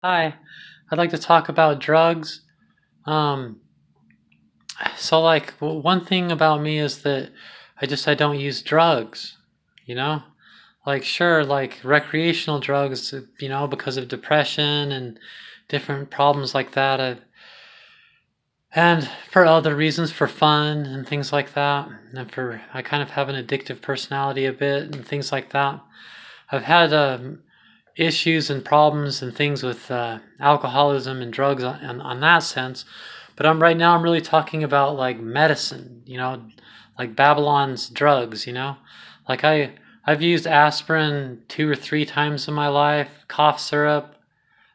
Hi, I'd like to talk about drugs. Um, one thing about me is that I don't use drugs, you know? Like sure, like recreational drugs, because of depression and different problems like that. And for other reasons, for fun and things like that. And for I kind of have an addictive personality a bit and things like that. I've had issues and problems and things with alcoholism and drugs on that sense. But I'm really talking about like medicine, like Babylon's drugs, Like I've used aspirin 2 or 3 times in my life, cough syrup.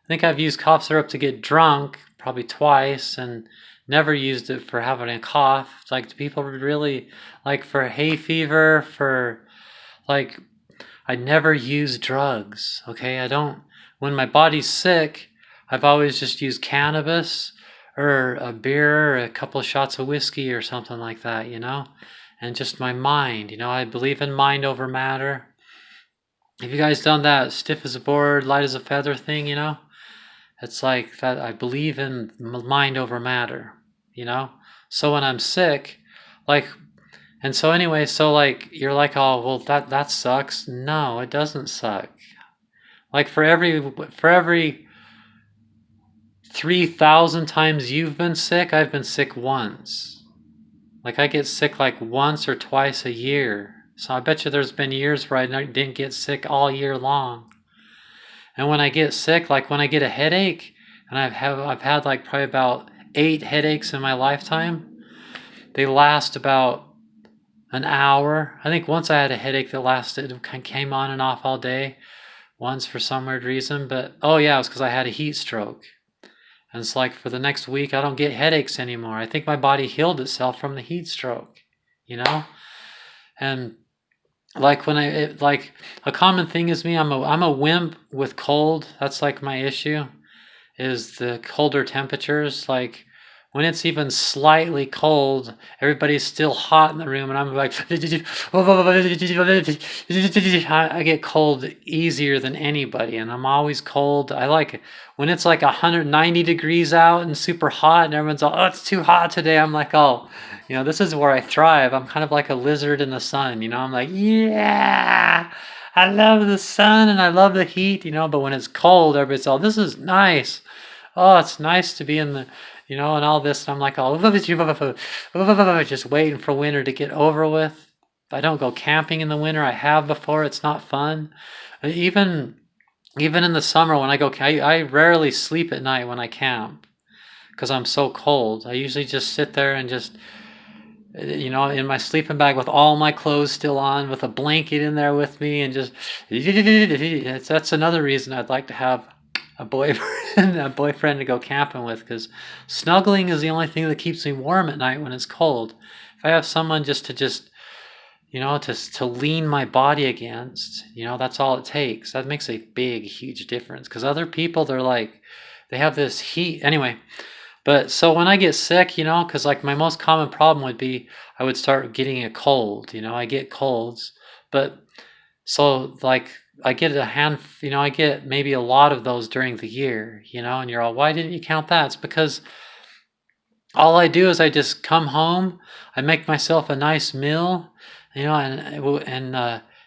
I think I've used cough syrup to get drunk probably twice and never used it for having a cough. Like do people really like for hay fever, for like I never use drugs, okay? I don't, when my body's sick, I've always just used cannabis or a beer or a couple of shots of whiskey or something like that, And just my mind, I believe in mind over matter. Have you guys done that stiff as a board, light as a feather thing, It's like that I believe in mind over matter, you know? So when I'm sick, like and so anyway, so like you're like, oh well, that sucks. No, it doesn't suck. Like for every 3,000 times you've been sick, I've been sick once. Like I get sick like once or twice a year. So I bet you there's been years where I didn't get sick all year long. And when I get sick, like when I get a headache, and I've had like probably about 8 headaches in my lifetime. They last about an hour. I think once I had a headache that lasted, came on and off all day, once for some weird reason. But oh yeah, it was because I had a heat stroke. And it's like for the next week, I don't get headaches anymore. I think my body healed itself from the heat stroke, you know? And like like a common thing is me, I'm a wimp with cold. That's like my issue is the colder temperatures. Like when it's even slightly cold, everybody's still hot in the room, and I'm like, I get cold easier than anybody, and I'm always cold. I like when it's like 190 degrees out and super hot, and everyone's all, oh, it's too hot today. I'm like, oh, this is where I thrive. I'm kind of like a lizard in the sun, I'm like, yeah. I love the sun and I love the heat, but when it's cold, everybody's all, this is nice. Oh, it's nice to be in the, and all this. And I'm like, oh, just waiting for winter to get over with. I don't go camping in the winter. I have before. It's not fun. Even even in the summer when I go, I rarely sleep at night when I camp because I'm so cold. I usually just sit there and just, in my sleeping bag with all my clothes still on, with a blanket in there with me, and just that's another reason I'd like to have a boyfriend, a boyfriend to go camping with, because snuggling is the only thing that keeps me warm at night when it's cold. If I have someone just to lean my body against, that's all it takes. That makes a big, huge difference. Because other people, they're like, they have this heat anyway. But so when I get sick, because like my most common problem would be I would start getting a cold. I get colds, but so like I get I get maybe a lot of those during the year. And you're all, why didn't you count that? It's because all I do is I just come home, I make myself a nice meal, and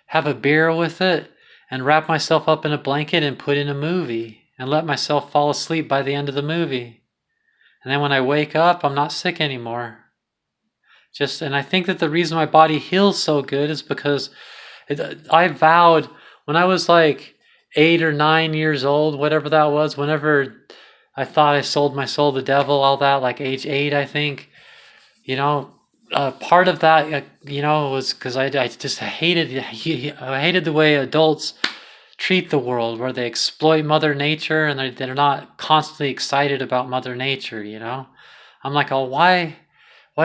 have a beer with it, and wrap myself up in a blanket and put in a movie, and let myself fall asleep by the end of the movie. And then when I wake up, I'm not sick anymore. And I think that the reason my body heals so good is because I vowed when I was like 8 or 9 years old, whatever that was, whenever I thought I sold my soul to the devil, all that, like age 8, I think, part of that, was because I just I hated the way adults treat the world, where they exploit Mother Nature and they're not constantly excited about Mother Nature, I'm like, oh, why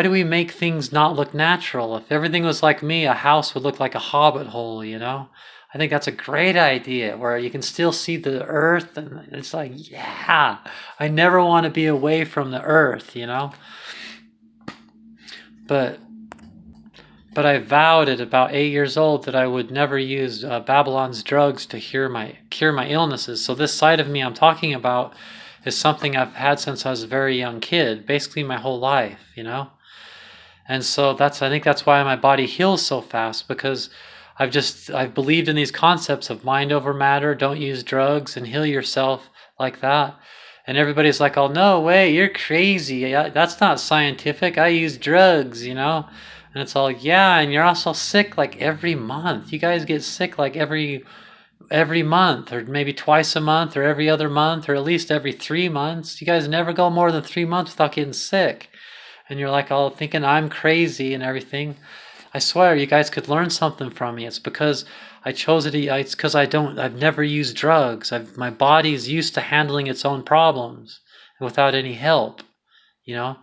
do we make things not look natural? If everything was like me, a house would look like a hobbit hole, I think that's a great idea where you can still see the earth, and it's like, yeah, I never want to be away from the earth, But But I vowed at about 8 years old that I would never use Babylon's drugs to cure my illnesses. So this side of me I'm talking about is something I've had since I was a very young kid, basically my whole life, you know? And so I think that's why my body heals so fast, because I've believed in these concepts of mind over matter, don't use drugs and heal yourself like that. And everybody's like, "Oh no way, you're crazy. That's not scientific. I use drugs, you know?" And it's all, "Yeah, and you're also sick like every month. You guys get sick like every month, or maybe twice a month, or every other month, or at least every 3 months. You guys never go more than 3 months without getting sick." And you're like all thinking I'm crazy and everything. I swear you guys could learn something from me. It's because I chose it. It's because I've never used drugs. My body's used to handling its own problems without any help, you know?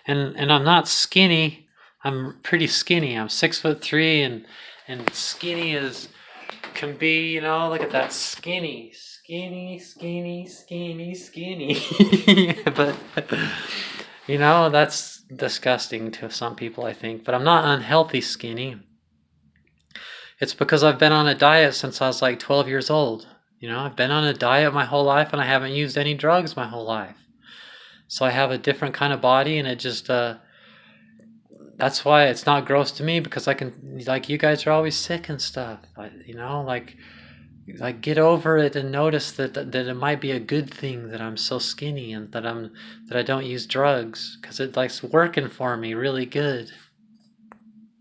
And I'm not skinny. I'm pretty skinny. I'm 6'3", and skinny can be, you know, look at that, skinny. But you know, that's disgusting to some people, I think. But I'm not unhealthy skinny. It's because I've been on a diet since I was like 12 years old. You know, I've been on a diet my whole life, and I haven't used any drugs my whole life. So I have a different kind of body, and it just, that's why it's not gross to me, because I can, like, you guys are always sick and stuff. You know, like get over it and notice that it might be a good thing that I'm so skinny, and that I don't use drugs, because it like's working for me really good.